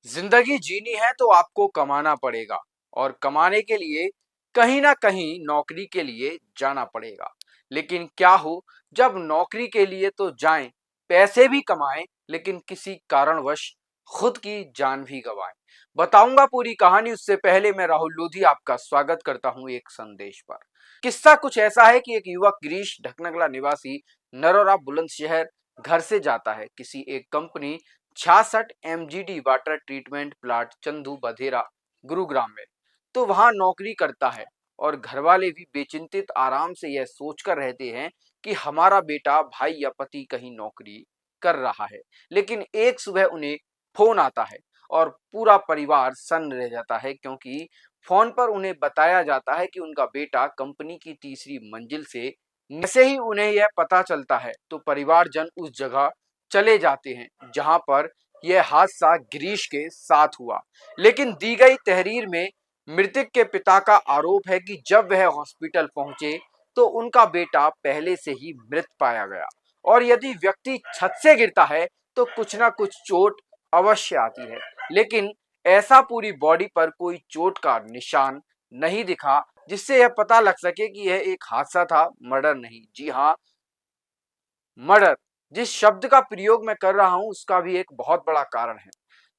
जिंदगी जीनी है तो आपको कमाना पड़ेगा और कमाने के लिए कहीं ना कहीं नौकरी के लिए जाना पड़ेगा। लेकिन क्या हो जब नौकरी के लिए तो जाएं, पैसे भी कमाएं, लेकिन किसी कारणवश खुद की जान भी गंवाएं। बताऊंगा पूरी कहानी, उससे पहले मैं राहुल लोधी आपका स्वागत करता हूं एक संदेश पर। किस्सा कुछ ऐसा है कि एक युवक गिरीश ढकनगला निवासी नरोरा बुलंदशहर घर से जाता है किसी एक company 66 MGD water treatment plant Chandu Badhera Gurugram में। तो वहां नौकरी करता है और घर वाले भी बेचिंतित आराम से यह सोचकर रहते हैं कि हमारा बेटा भाई या पति कहीं नौकरी कर रहा है। लेकिन एक सुबह उन्हें फोन आता है और पूरा परिवार सन्न रह जाता है, क्योंकि फोन पर उन्हें बताया जाता है कि उनका बेटा कंपनी की तीसरी मंजिल से। जैसे ही उन्हें यह पता चलता है तो परिवारजन उस जगह चले जाते हैं जहां पर यह हादसा गिरीश के साथ हुआ। लेकिन दी गई तहरीर में मृतक के पिता का आरोप है कि जब वह हॉस्पिटल पहुंचे तो उनका बेटा पहले से ही मृत पाया गया, और यदि व्यक्ति छत से गिरता है तो कुछ ना कुछ चोट अवश्य आती है। लेकिन ऐसा पूरी बॉडी पर कोई चोट का निशान नहीं दिखा, जिससे यह पता लग सके कि यह एक हादसा था, मर्डर नहीं। जी हाँ, मर्डर। जिस शब्द का प्रयोग मैं कर रहा हूं उसका भी एक बहुत बड़ा कारण है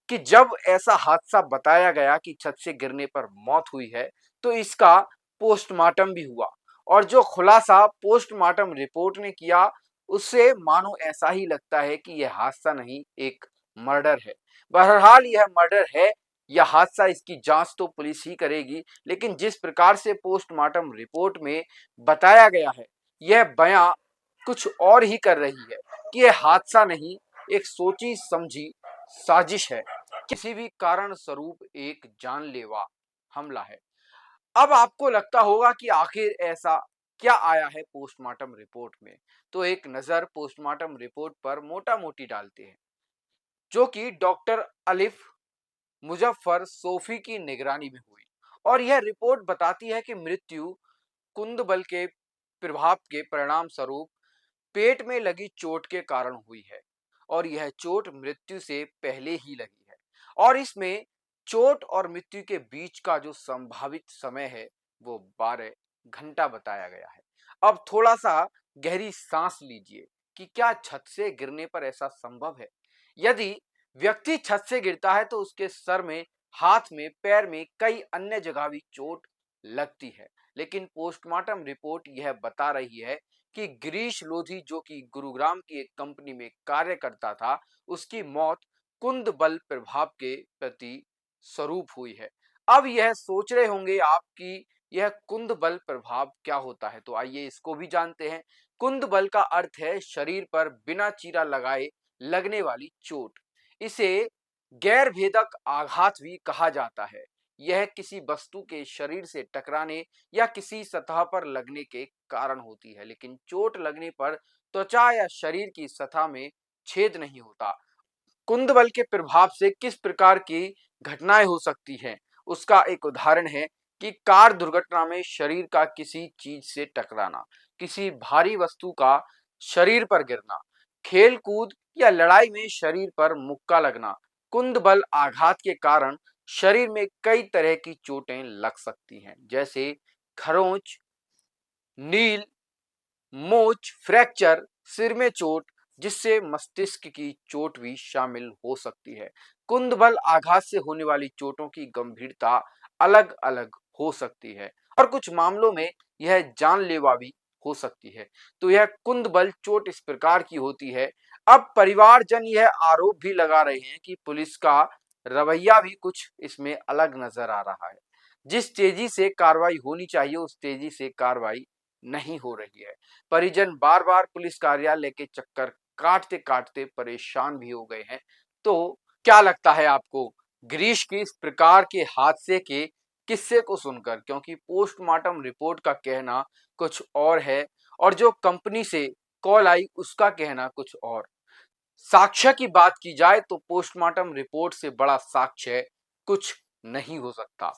कि जब ऐसा हादसा बताया गया कि छत से गिरने पर मौत हुई है तो इसका पोस्टमार्टम भी हुआ, और जो खुलासा पोस्टमार्टम रिपोर्ट ने किया उससे मानो ऐसा ही लगता है कि यह हादसा नहीं, एक मर्डर है। बहरहाल यह मर्डर है या हादसा, इसकी जांच तो पुलिस ही करेगी। लेकिन जिस प्रकार से पोस्टमार्टम रिपोर्ट में बताया गया है, यह बयां कुछ और ही कर रही है कि यह हादसा नहीं, एक सोची समझी साजिश है, किसी भी कारण स्वरूप एक जानलेवा हमला है। अब आपको लगता होगा कि आखिर ऐसा क्या आया है पोस्टमार्टम रिपोर्ट में। तो एक नजर पोस्टमार्टम रिपोर्ट पर मोटा मोटी डालते हैं, जो कि डॉक्टर अलिफ मुजफ्फर सोफी की निगरानी में हुई। और यह रिपोर्ट बताती है कि मृत्यु कुंद बल के प्रभाव के परिणाम स्वरूप पेट में लगी चोट के कारण हुई है, और यह चोट मृत्यु से पहले ही लगी है। और इसमें चोट और मृत्यु के बीच का जो संभावित समय है वो 12 घंटा बताया गया है। अब थोड़ा सा गहरी सांस लीजिए कि क्या छत से गिरने पर ऐसा संभव है? यदि व्यक्ति छत से गिरता है तो उसके सर में, हाथ में, पैर में, कई अन्य जगह भी चोट लगती है। लेकिन पोस्टमार्टम रिपोर्ट यह बता रही है कि गिरीश लोधी, जो कि गुरुग्राम की एक कंपनी में कार्य करता था, उसकी मौत कुंद बल प्रभाव के प्रति स्वरूप हुई है। अब यह सोच रहे होंगे आप कि यह कुंद बल प्रभाव क्या होता है, तो आइए इसको भी जानते हैं। कुंद बल का अर्थ है शरीर पर बिना चीरा लगाए लगने वाली चोट। इसे गैर भेदक आघात भी कहा जाता है। यह किसी वस्तु के शरीर से टकराने या किसी सतह पर लगने के कारण होती है, लेकिन चोट लगने पर त्वचा या शरीर की सतह में छेद नहीं होता। कुंद बल के प्रभाव से किस प्रकार की घटनाएं हो सकती हैं, उसका एक उदाहरण है कि कार दुर्घटना में शरीर का किसी चीज से टकराना, किसी भारी वस्तु का शरीर पर गिरना, खेल कूद या लड़ाई में शरीर पर मुक्का लगना। कुंद बल आघात के कारण शरीर में कई तरह की चोटें लग सकती हैं, जैसे खरोंच, नील, मोच, फ्रैक्चर, सिर में चोट, जिससे मस्तिष्क की चोट भी शामिल हो सकती है। कुंद बल आघात से होने वाली चोटों की गंभीरता अलग अलग हो सकती है, और कुछ मामलों में यह जानलेवा भी हो सकती है। तो यह कुंद बल चोट इस प्रकार की होती है। अब परिवारजन यह आरोप भी लगा रहे हैं कि पुलिस का रवैया भी कुछ इसमें अलग नजर आ रहा है। जिस तेजी से कार्रवाई होनी चाहिए उस तेजी से कार्रवाई नहीं हो रही है। परिजन बार बार पुलिस कार्यालय के चक्कर काटते काटते परेशान भी हो गए हैं। तो क्या लगता है आपको गिरीश की इस प्रकार के हादसे के किस्से को सुनकर? क्योंकि पोस्टमार्टम रिपोर्ट का कहना कुछ और है और जो कंपनी से कॉल आई उसका कहना कुछ और। साक्ष्य की बात की जाए तो पोस्टमार्टम रिपोर्ट से बड़ा साक्ष्य कुछ नहीं हो सकता।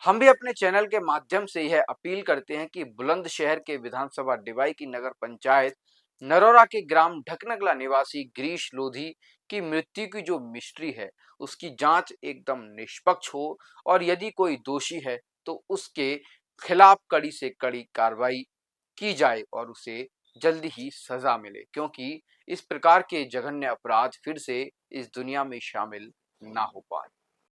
हम भी अपने चैनल के माध्यम से यह अपील करते हैं कि बुलंदशहर के विधानसभा डिवाई की नगर पंचायत नरोरा के ग्राम ढकनगला निवासी गिरीश लोधी कि मृत्यु की जो मिस्ट्री है उसकी जांच एकदम निष्पक्ष हो और यदि कोई दोषी है तो उसके खिलाफ कड़ी से कड़ी कार्रवाई की जाए और उसे जल्दी ही सजा मिले, क्योंकि इस प्रकार के जघन्य अपराध फिर से इस दुनिया में शामिल ना हो पाए।